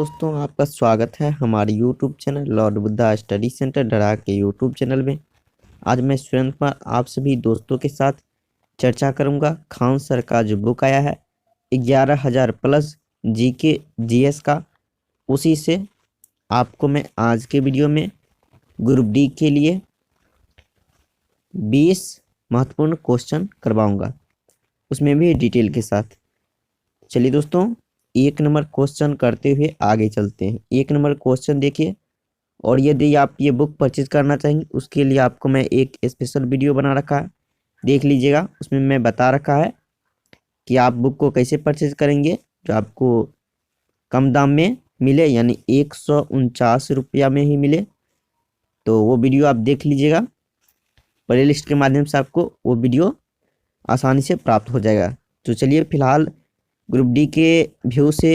दोस्तों, आपका स्वागत है हमारे YouTube channel Lord Buddha study centre डरा के यूट्यूब चैनल में। आज मैं सुरेंद्र कुमार आप सभी दोस्तों के साथ चर्चा करूंगा खान सर का जो बुक आया है 11,000 प्लस जीके जीएस का। उसी से आपको मैं आज के वीडियो में ग्रुप डी के लिए 20 महत्वपूर्ण क्वेश्चन करवाऊंगा, उसमें भी डिटेल के साथ। चलिए दोस्तों, एक नंबर क्वेश्चन करते हुए आगे चलते हैं। एक नंबर क्वेश्चन देखिए, और यदि आप ये बुक परचेज करना चाहेंगे उसके लिए आपको मैं एक स्पेशल वीडियो बना रखा है, देख लीजिएगा। उसमें मैं बता रखा है कि आप बुक को कैसे परचेज करेंगे जो आपको कम दाम में मिले, यानी 149 रुपया में ही मिले। तो वो वीडियो आप देख लीजिएगा, प्ले लिस्ट के माध्यम से आपको वो वीडियो आसानी से प्राप्त हो जाएगा। तो चलिए फिलहाल ग्रुप डी के व्यू से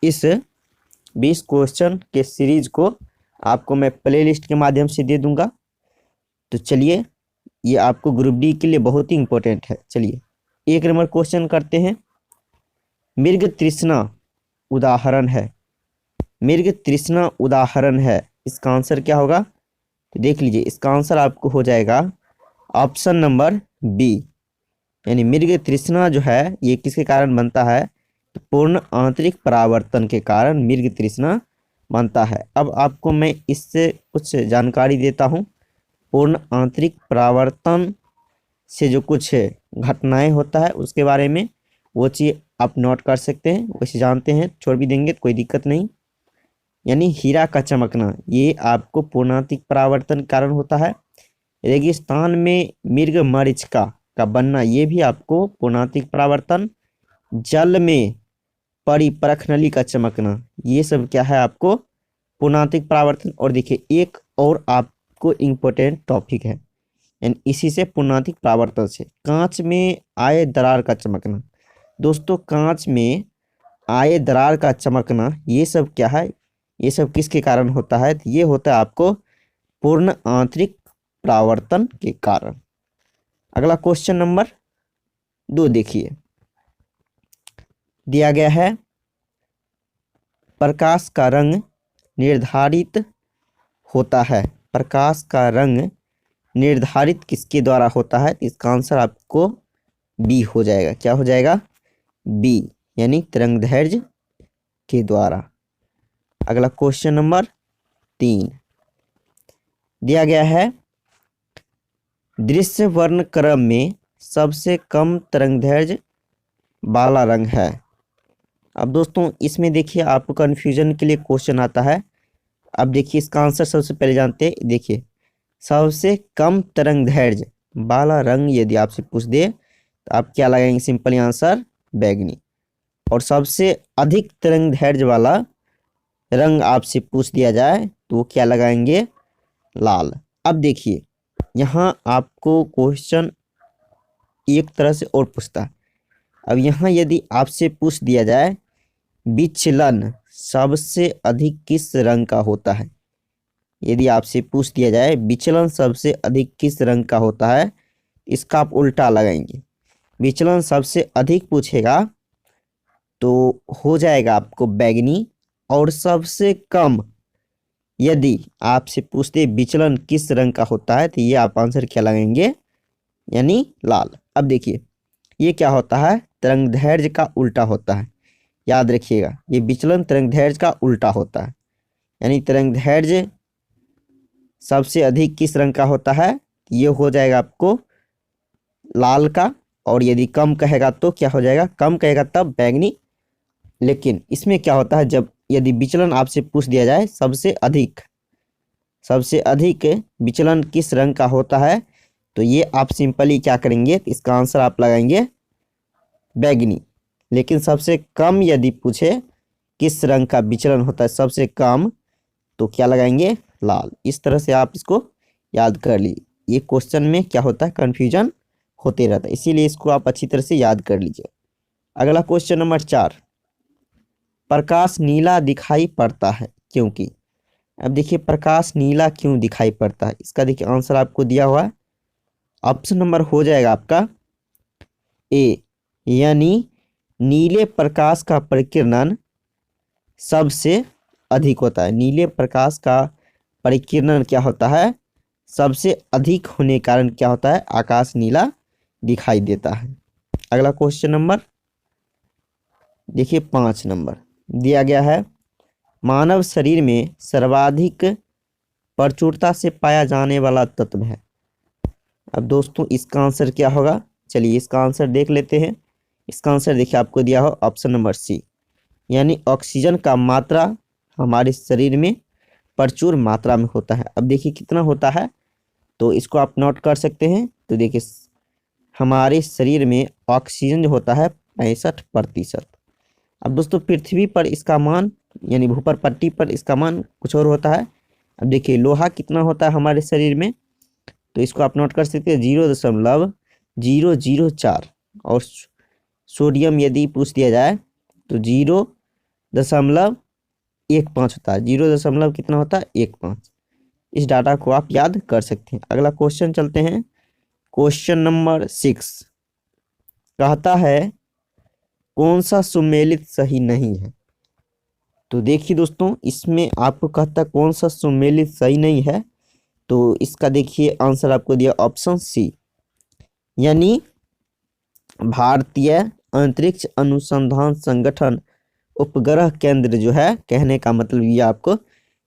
इस 20 क्वेश्चन के सीरीज को आपको मैं प्ले लिस्ट के माध्यम से दे दूंगा। तो चलिए, ये आपको ग्रुप डी के लिए बहुत ही इम्पोर्टेंट है। चलिए एक नंबर क्वेश्चन करते हैं। मृग तृष्णा उदाहरण है, मृग तृष्णा उदाहरण है, इसका आंसर क्या होगा? तो देख लीजिए, इसका आंसर आपको हो जाएगा ऑप्शन नंबर बी, यानी मृग तृष्णा जो है ये किसके कारण बनता है? तो पूर्ण आंतरिक परावर्तन के कारण मृग तृष्णा बनता है। अब आपको मैं इससे कुछ जानकारी देता हूँ। पूर्ण आंतरिक परावर्तन से जो कुछ घटनाएं होता है उसके बारे में, वो चीज़ आप नोट कर सकते हैं, वैसे जानते हैं, छोड़ भी देंगे कोई दिक्कत नहीं। यानी हीरा का चमकना, ये आपको पूर्णांतिक परावर्तन कारण होता है। रेगिस्तान में मृग मरीचिका का बनना, ये भी आपको पूर्णांतिक परावर्तन। जल में परिपरख नली का चमकना, ये सब क्या है? आपको पूर्णांतिक परावर्तन। और देखिए एक और आपको इम्पोर्टेंट टॉपिक है, यानी इसी से पूर्णांतिक परावर्तन से कांच में आए दरार का चमकना। दोस्तों, कांच में आए दरार का चमकना, ये सब क्या है? ये सब किसके कारण होता है? तो ये होता है आपको पूर्ण आंतरिक परावर्तन के कारण। अगला क्वेश्चन नंबर 2 देखिए, दिया गया है प्रकाश का रंग निर्धारित होता है। प्रकाश का रंग निर्धारित किसके द्वारा होता है? इसका आंसर आपको बी हो जाएगा। क्या हो जाएगा? बी, यानी तरंगदैर्घ्य के द्वारा। अगला क्वेश्चन नंबर 3 दिया गया है दृश्य वर्ण क्रम में सबसे कम तरंगदैर्घ्य वाला रंग है। अब दोस्तों इसमें देखिए, आपको कन्फ्यूजन के लिए क्वेश्चन आता है। अब देखिए इसका आंसर सबसे पहले जानते हैं। देखिए, सबसे कम तरंगदैर्घ्य वाला रंग यदि आपसे पूछ दे तो आप क्या लगाएंगे? सिंपली आंसर बैगनी। और सबसे अधिक तरंगदैर्घ्य वाला रंग आपसे पूछ दिया जाए तो वो क्या लगाएंगे? लाल। अब देखिए, यहाँ आपको क्वेश्चन एक तरह से और पूछता है। अब यहाँ यदि आपसे पूछ दिया जाए विचलन सबसे अधिक किस रंग का होता है, यदि आपसे पूछ दिया जाए विचलन सबसे अधिक किस रंग का होता है, इसका आप उल्टा लगाएंगे। विचलन सबसे अधिक पूछेगा तो हो जाएगा आपको बैगनी, और सबसे कम यदि आपसे पूछते विचलन किस रंग का होता है तो ये आप आंसर क्या लगाएंगे? यानी लाल। अब देखिए ये क्या होता है? तरंगदैर्घ्य का उल्टा होता है। याद रखिएगा, ये विचलन तरंगदैर्घ्य का उल्टा होता है। यानी तरंगदैर्घ्य सबसे अधिक किस रंग का होता है? ये हो जाएगा आपको लाल का। और यदि कम कहेगा तो क्या हो जाएगा? कम कहेगा तब बैगनी। लेकिन इसमें क्या होता है, जब यदि विचलन आपसे पूछ दिया जाए सबसे अधिक विचलन किस रंग का होता है, तो ये आप सिंपली क्या करेंगे? इसका आंसर आप लगाएंगे बैगनी। लेकिन सबसे कम यदि पूछे किस रंग का विचलन होता है सबसे कम, तो क्या लगाएंगे? लाल। इस तरह से आप इसको याद कर लीजिए। ये क्वेश्चन में क्या होता है? कन्फ्यूजन होते रहता है, इसीलिए इसको आप अच्छी तरह से याद कर लीजिए। अगला क्वेश्चन नंबर 4, प्रकाश नीला दिखाई पड़ता है क्योंकि। अब देखिए प्रकाश नीला क्यों दिखाई पड़ता है, इसका देखिए आंसर आपको दिया हुआ है। ऑप्शन नंबर हो जाएगा आपका ए, यानी नीले प्रकाश का प्रकीर्णन सबसे अधिक होता है। नीले प्रकाश का परिकिरण क्या होता है, सबसे अधिक होने के कारण क्या होता है, आकाश नीला दिखाई देता है। अगला क्वेश्चन नंबर देखिए 5 नंबर दिया गया है, मानव शरीर में सर्वाधिक प्रचुरता से पाया जाने वाला तत्व है। अब दोस्तों इसका आंसर क्या होगा, चलिए इसका आंसर देख लेते हैं। इसका आंसर देखिए आपको दिया हो ऑप्शन नंबर सी, यानी ऑक्सीजन का मात्रा हमारे शरीर में प्रचुर मात्रा में होता है। अब देखिए कितना होता है, तो इसको आप नोट कर सकते हैं। तो देखिए हमारे शरीर में ऑक्सीजन जो होता है 65%। अब दोस्तों पृथ्वी पर इसका मान यानी भूपर पट्टी पर इसका मान कुछ और होता है। अब देखिए लोहा कितना होता है हमारे शरीर में, तो इसको आप नोट कर सकते हैं 0.004, और सोडियम यदि पूछ दिया जाए तो 0.15 होता है। 0 कितना होता है 15। इस डाटा को आप याद कर सकते हैं। अगला क्वेश्चन चलते हैं, क्वेश्चन नंबर 6 कहता है कौन सा सुमेलित सही नहीं है। तो देखिए दोस्तों इसमें आपको कहता है कौन सा सुमेलित सही नहीं है, तो इसका देखिए आंसर आपको दिया ऑप्शन सी, यानी भारतीय अंतरिक्ष अनुसंधान संगठन उपग्रह केंद्र जो है, कहने का मतलब ये आपको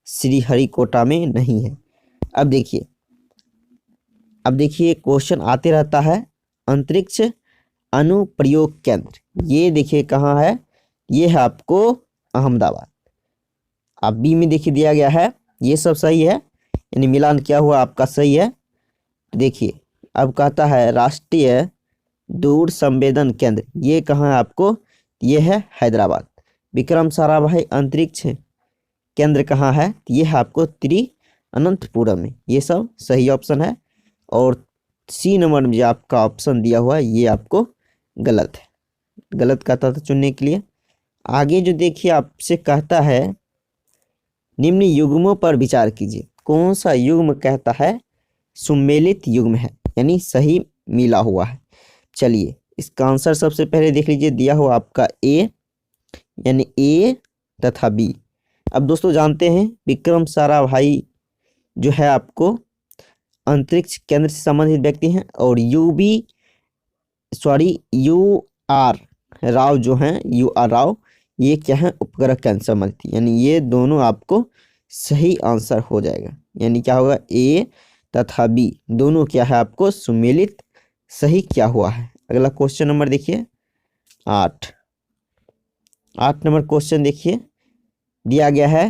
श्रीहरिकोटा में नहीं है। अब देखिए क्वेश्चन आते रहता है, अंतरिक्ष अनुप्रयोग केंद्र ये देखिए कहाँ है, ये है आपको अहमदाबाद। अब बी में देखिए दिया गया है, ये सब सही है, यानी मिलान क्या हुआ आपका सही है। तो देखिए अब कहता है राष्ट्रीय दूर संवेदन केंद्र ये कहाँ है आपको, ये है हैदराबाद। विक्रम साराभाई अंतरिक्ष केंद्र कहाँ है, ये है आपको तिरुवनंतपुरम में। ये सब सही ऑप्शन है, और सी नंबर में जो आपका ऑप्शन दिया हुआ है ये आपको गलत है। गलत कहता था चुनने के लिए। आगे जो देखिए आपसे कहता है निम्न युग्मों पर विचार कीजिए, कौन सा युग्म कहता है सुमेलित युग्म है, यानी सही मिला हुआ है। चलिए इसका आंसर सबसे पहले देख लीजिए, दिया हुआ आपका ए, यानी ए तथा बी। अब दोस्तों जानते हैं विक्रम साराभाई जो है आपको अंतरिक्ष केंद्र से संबंधित व्यक्ति हैं, और यू आर राव जो हैं, यू आर राव ये क्या है उपग्रह केंद्र संबंधित, यानी ये दोनों आपको सही आंसर हो जाएगा। यानी क्या होगा ए तथा बी दोनों क्या है आपको सुमेलित सही क्या हुआ है। अगला क्वेश्चन नंबर देखिए 8 नंबर क्वेश्चन देखिए दिया गया है,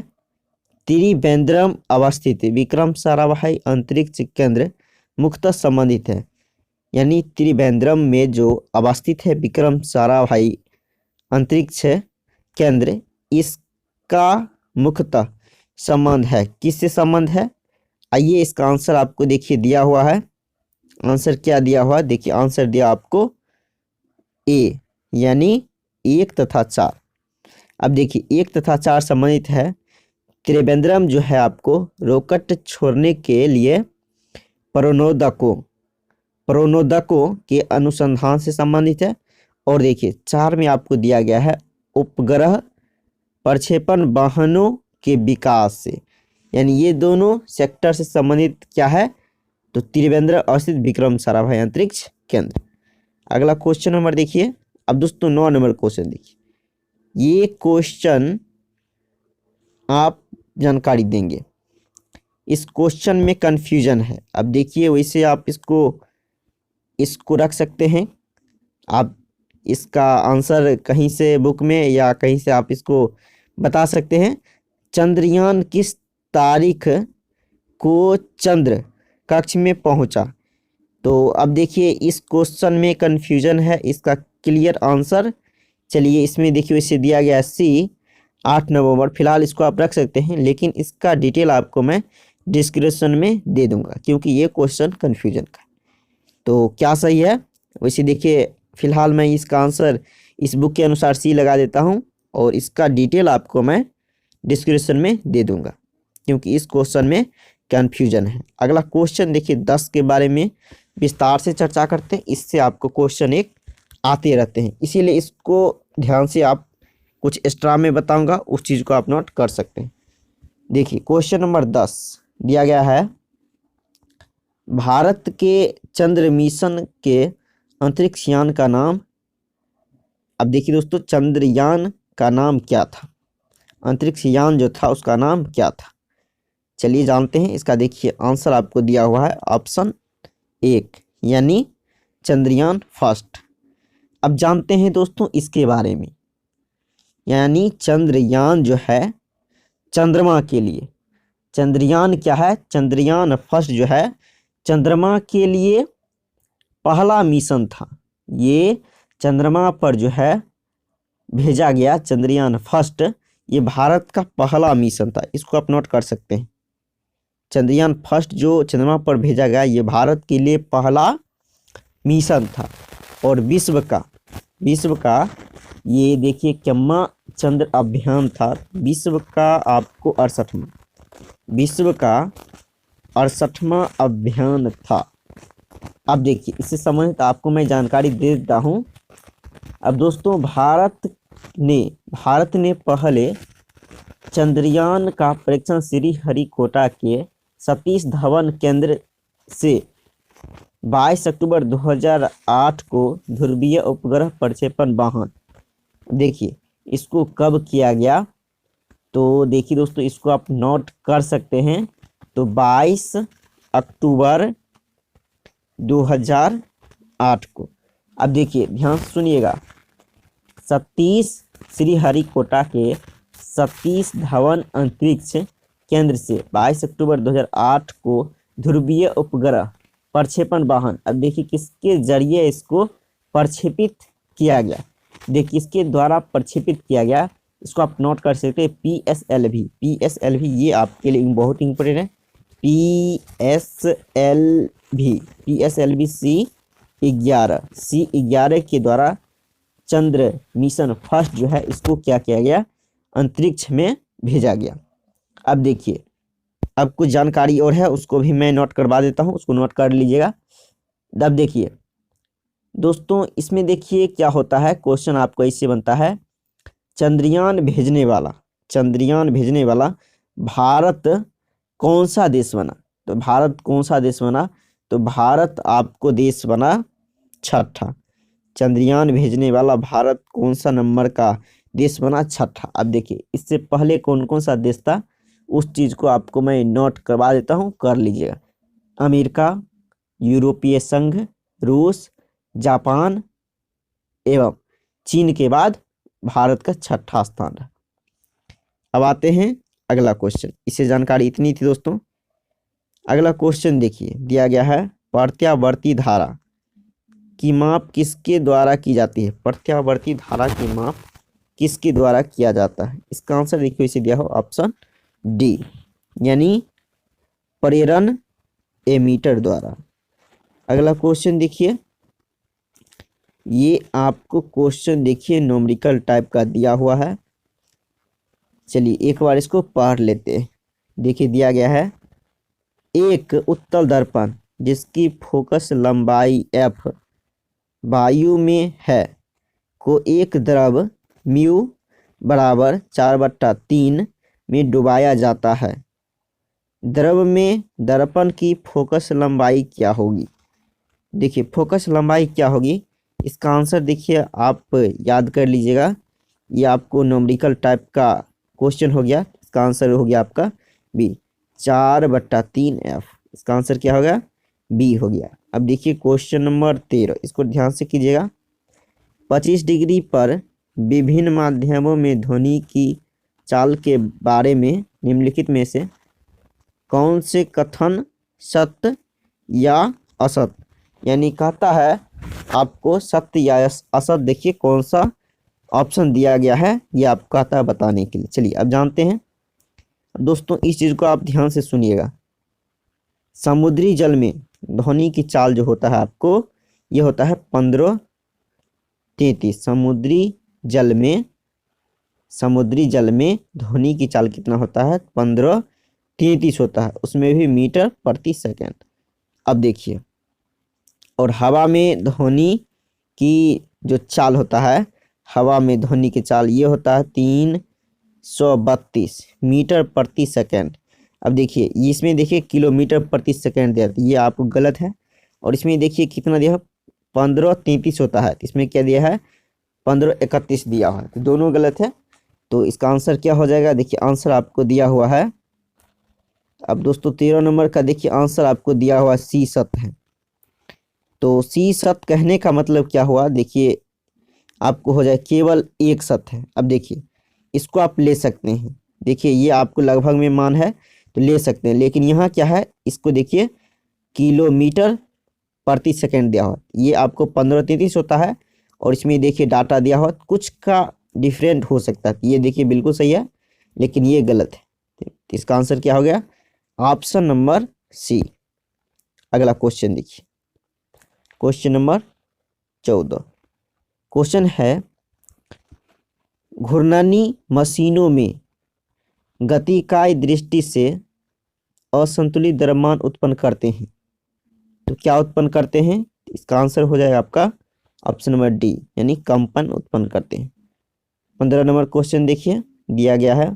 त्रिवेंद्रम अवस्थित विक्रम साराभाई अंतरिक्ष केंद्र मुख्यतः संबंधित है, यानी त्रिवेंद्रम में जो अवस्थित है विक्रम साराभाई अंतरिक्ष केंद्र, इसका मुख्यतः संबंध है किससे संबंध है। आइए इसका आंसर आपको देखिए दिया हुआ है, आंसर क्या दिया हुआ है देखिए, आंसर दिया आपको ए, यानी 1 तथा 4। अब देखिए 1 तथा 4 संबंधित है। त्रिवेंद्रम जो है आपको रॉकेट छोड़ने के लिए प्रणोदकों के अनुसंधान से संबंधित है, और देखिए 4 में आपको दिया गया है उपग्रह प्रक्षेपण वाहनों के विकास से, यानी ये दोनों सेक्टर से संबंधित क्या है, तो त्रिवेंद्रम अवस्थित विक्रम साराभाई अंतरिक्ष केंद्र। अगला क्वेश्चन नंबर देखिए। अब दोस्तों 9 नंबर क्वेश्चन देखिए, ये क्वेश्चन आप जानकारी देंगे, इस क्वेश्चन में कंफ्यूजन है। अब देखिए वैसे आप इसको रख सकते हैं, आप इसका आंसर कहीं से बुक में या कहीं से आप इसको बता सकते हैं। चंद्रयान किस तारीख को चंद्र कक्ष में पहुंचा। तो अब देखिए इस क्वेश्चन में कंफ्यूजन है, इसका क्लियर आंसर चलिए इसमें देखिए इसे दिया गया सी 8 नवंबर। फिलहाल इसको आप रख सकते हैं, लेकिन इसका डिटेल आपको मैं डिस्क्रिप्शन में दे दूंगा, क्योंकि ये क्वेश्चन कंफ्यूजन का। तो क्या सही है वैसे देखिए, फिलहाल मैं इसका आंसर इस बुक के अनुसार सी लगा देता हूँ, और इसका डिटेल आपको मैं डिस्क्रिप्शन में दे दूंगा, क्योंकि इस क्वेश्चन में कंफ्यूजन है। अगला क्वेश्चन देखिए 10 के बारे में विस्तार से चर्चा करते हैं, इससे आपको क्वेश्चन एक आते रहते हैं, इसीलिए इसको ध्यान से आप कुछ एक्स्ट्रा में बताऊंगा, उस चीज़ को आप नोट कर सकते हैं। देखिए क्वेश्चन नंबर 10 दिया गया है, भारत के चंद्र मिशन के अंतरिक्ष यान का नाम। अब देखिए दोस्तों, चंद्रयान का नाम क्या था, अंतरिक्ष यान जो था उसका नाम क्या था। चलिए जानते हैं इसका। देखिए आंसर आपको दिया हुआ है ऑप्शन 1 यानी चंद्रयान फर्स्ट। अब जानते हैं दोस्तों इसके बारे में, यानी चंद्रयान जो है चंद्रमा के लिए, चंद्रयान क्या है, चंद्रयान फर्स्ट जो है चंद्रमा के लिए पहला मिशन था। ये चंद्रमा पर जो है भेजा गया चंद्रयान फर्स्ट, ये भारत का पहला मिशन था। इसको आप नोट कर सकते हैं, चंद्रयान फर्स्ट जो चंद्रमा पर भेजा गया ये भारत के लिए पहला मिशन था। और विश्व का ये देखिए कितना चंद्र अभियान था, विश्व का आपको 68वां, विश्व का 68वां अभियान था। अब देखिए इससे संबंधित आपको मैं जानकारी दे देता हूँ। अब दोस्तों भारत ने पहले चंद्रयान का परीक्षण श्रीहरिकोटा के सतीश धवन केंद्र से 22 अक्टूबर 2008 को ध्रुवीय उपग्रह प्रक्षेपण वाहन, देखिए इसको कब किया गया, तो देखिए दोस्तों इसको आप नोट कर सकते हैं। तो 22 अक्टूबर 2008 को। अब देखिए ध्यान से सुनिएगा, श्रीहरिकोटा के सतीश धवन अंतरिक्ष केंद्र से 22 अक्टूबर 2008 को ध्रुवीय उपग्रह प्रक्षेपण वाहन, अब देखिए किसके जरिए इसको प्रक्षेपित किया गया, देखिए इसके द्वारा प्रक्षेपित किया गया। इसको आप नोट कर सकते हैं PSLV, ये आपके लिए बहुत इंपॉर्टेंट है। PSLV C11 के द्वारा चंद्र मिशन फर्स्ट जो है इसको क्या किया गया, अंतरिक्ष में भेजा गया। अब देखिए अब कुछ जानकारी और है, उसको भी मैं नोट करवा देता हूं, उसको नोट कर लीजिएगा। अब देखिए दोस्तों इसमें देखिए क्या होता है, क्वेश्चन आपको इससे बनता है, चंद्रयान भेजने वाला भारत कौन सा देश बना, तो भारत कौन सा देश बना, तो भारत आपको देश बना छठा। चंद्रयान भेजने वाला भारत कौन सा नंबर का देश बना, छठा। अब देखिए इससे पहले कौन कौन सा देश था उस चीज को आपको मैं नोट करवा देता हूं, कर लीजिएगा। अमेरिका, यूरोपीय संघ, रूस, जापान एवं चीन के बाद भारत का छठा स्थान है। अब आते हैं अगला क्वेश्चन, इससे जानकारी इतनी थी दोस्तों। अगला क्वेश्चन देखिए दिया गया है, प्रत्यावर्ती धारा की माप किसके द्वारा की जाती है, प्रत्यावर्ती धारा की माप किसके द्वारा किया जाता है। इसका आंसर देखिए इसे दिया हो ऑप्शन डी यानी प्रेरण एमीटर द्वारा। अगला क्वेश्चन देखिए, ये आपको क्वेश्चन देखिए न्यूमेरिकल टाइप का दिया हुआ है। चलिए एक बार इसको पढ़ लेते हैं। देखिए दिया गया है, एक उत्तल दर्पण जिसकी फोकस लंबाई f वायु में है को एक द्रव म्यू बराबर 4/3 में डुबाया जाता है। द्रव में दर्पण की फोकस लंबाई क्या होगी। देखिए फोकस लंबाई क्या होगी, इसका आंसर देखिए आप याद कर लीजिएगा। ये आपको न्यूमेरिकल टाइप का क्वेश्चन हो गया, इसका आंसर हो गया आपका बी 4/3f। इसका आंसर क्या हो गया, बी हो गया। अब देखिए क्वेश्चन नंबर 13, इसको ध्यान से कीजिएगा। 25 डिग्री पर विभिन्न माध्यमों में ध्वनि की चाल के बारे में निम्नलिखित में से कौन से कथन सत्य या असत, यानी कहता है आपको सत्य या असत, देखिए कौन सा ऑप्शन दिया गया है ये आपको कहता है बताने के लिए। चलिए अब जानते हैं दोस्तों, इस चीज को आप ध्यान से सुनिएगा। समुद्री जल में ध्वनि की चाल जो होता है आपको ये होता है 1533। समुद्री जल में ध्वनि की चाल कितना होता है, 1533 होता है, उसमें भी मीटर प्रति सेकंड। अब देखिए, और हवा में ध्वनि की जो चाल होता है, हवा में ध्वनि की चाल ये होता है 3 132 मीटर प्रति सेकंड। अब देखिए इसमें देखिए किलोमीटर प्रति सेकंड दिया, ये आपको गलत है। और इसमें देखिए कितना दिया है, 1533 होता है, इसमें क्या दिया है, 1531 दिया हुआ है, तो दोनों गलत है। तो इसका आंसर क्या हो जाएगा, देखिए आंसर आपको दिया हुआ है। अब दोस्तों 13 नंबर का देखिए आंसर आपको दिया हुआ सी सत है। तो सी सत कहने का मतलब क्या हुआ, देखिए आपको हो जाए केवल एक सत है। अब देखिए इसको आप ले सकते हैं, देखिए ये आपको लगभग में मान है तो ले सकते हैं, लेकिन यहाँ क्या है, इसको देखिए किलोमीटर प्रति सेकंड दिया हुआ, ये आपको 1533 होता है। और इसमें देखिए डाटा दिया हुआ कुछ का डिफरेंट हो सकता है, ये देखिए बिल्कुल सही है लेकिन ये गलत है। तो इसका आंसर क्या हो गया, ऑप्शन नंबर सी। अगला क्वेश्चन देखिए, क्वेश्चन नंबर 14। क्वेश्चन है, घूर्णनी मशीनों में गतिकाय दृष्टि से असंतुलित द्रव्यमान उत्पन्न करते हैं, तो क्या उत्पन्न करते हैं, इसका आंसर हो जाएगा आपका ऑप्शन नंबर डी, यानी कंपन उत्पन्न करते हैं। 15 नंबर क्वेश्चन देखिए दिया गया है,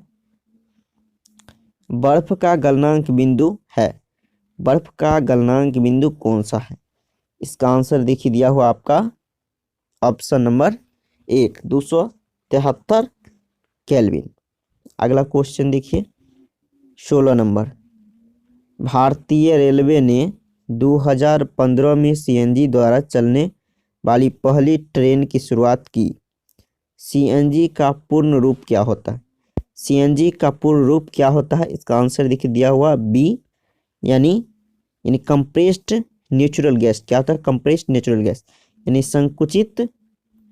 बर्फ का गलनांक बिंदु है, बर्फ का गलनांक बिंदु कौन सा है, इसका आंसर देखिए दिया हुआ आपका ऑप्शन नंबर 1, 273 केल्विन। अगला क्वेश्चन देखिए 16 नंबर, भारतीय रेलवे ने 2015 में सीएनजी द्वारा चलने वाली पहली ट्रेन की शुरुआत की। सीएनजी का पूर्ण रूप क्या होता है, सीएनजी का पूर्ण रूप क्या होता है, इसका आंसर देखिए दिया हुआ बी, यानी कंप्रेस्ड नेचुरल गैस। क्या होता है, कंप्रेस्ड नेचुरल गैस, यानी संकुचित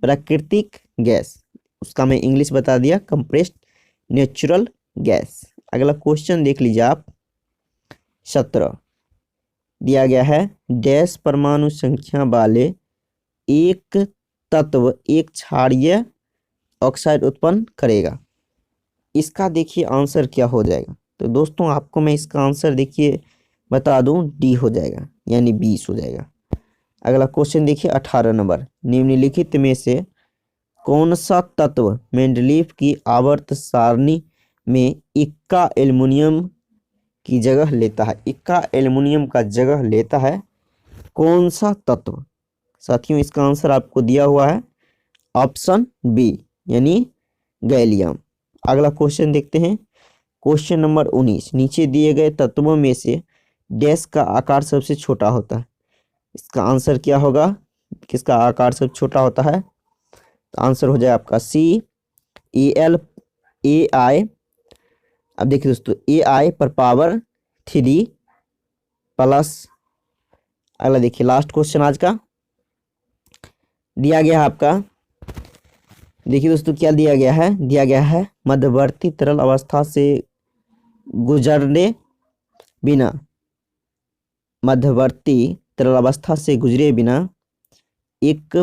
प्राकृतिक गैस, उसका मैं इंग्लिश बता दिया, कंप्रेस्ड नेचुरल गैस। अगला क्वेश्चन देख लीजिए आप, 17 दिया गया है, डैश परमाणु संख्या वाले एक तत्व एक क्षारीय ऑक्साइड उत्पन्न करेगा, इसका देखिए आंसर क्या हो जाएगा। तो दोस्तों आपको मैं इसका आंसर देखिए बता दूं, डी हो जाएगा, यानी 20 हो जाएगा। अगला क्वेश्चन देखिए 18 नंबर, निम्नलिखित में से कौन सा तत्व मेंडलीफ की आवर्त सारणी में इक्का एल्युमिनियम की जगह लेता है, इक्का एल्युमिनियम का जगह लेता है, कौन सा तत्व। साथियों इसका आंसर आपको दिया हुआ है ऑप्शन बी, यानी गैलियम। अगला क्वेश्चन देखते हैं, क्वेश्चन नंबर 19, नीचे दिए गए तत्वों में से डैश का आकार सबसे छोटा होता है, इसका आंसर क्या होगा, किसका आकार सबसे छोटा होता है, तो आंसर हो जाए आपका सी, Al। अब देखिए दोस्तों Ai पर पावर 3 प्लस। अगला देखिए लास्ट क्वेश्चन आज का दिया गया है आपका, देखिए दोस्तों क्या दिया गया है मध्यवर्ती तरल अवस्था से गुजरने बिना, मध्यवर्ती तरल अवस्था से गुजरे बिना एक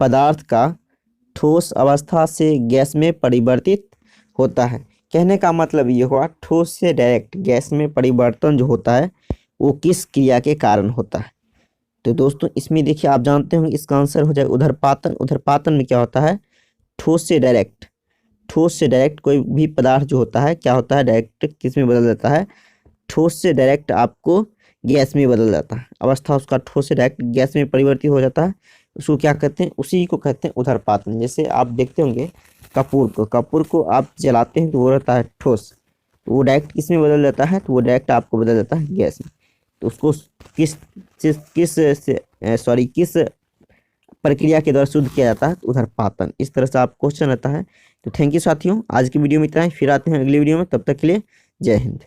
पदार्थ का ठोस अवस्था से गैस में परिवर्तित होता है। कहने का मतलब ये हुआ, ठोस से डायरेक्ट गैस में परिवर्तन जो होता है वो किस क्रिया के कारण होता है। तो दोस्तों इसमें देखिए आप जानते होंगे इसका आंसर हो जाए उधरपातन। उधरपातन में क्या होता है, ठोस से डायरेक्ट कोई भी पदार्थ जो होता है क्या होता है, डायरेक्ट किस में बदल जाता है, ठोस से डायरेक्ट आपको गैस में बदल जाता है, अवस्था उसका ठोस से डायरेक्ट गैस में परिवर्तित हो जाता है, उसको क्या कहते हैं, उसी को कहते हैं उधरपातन। जैसे आप देखते होंगे कपूर को आप जलाते हैं तो वो रहता है ठोस, तो वो डायरेक्ट किस में बदल जाता है, तो वो डायरेक्ट आपको बदल जाता है गैस में। तो उसको किस प्रक्रिया के द्वारा शुद्ध किया जाता है, तो उधरपातन। इस तरह से आप क्वेश्चन रहता है। तो थैंक यू साथियों, आज की वीडियो में इतना ही, फिर आते हैं अगली वीडियो में, तब तक के लिए जय हिंद।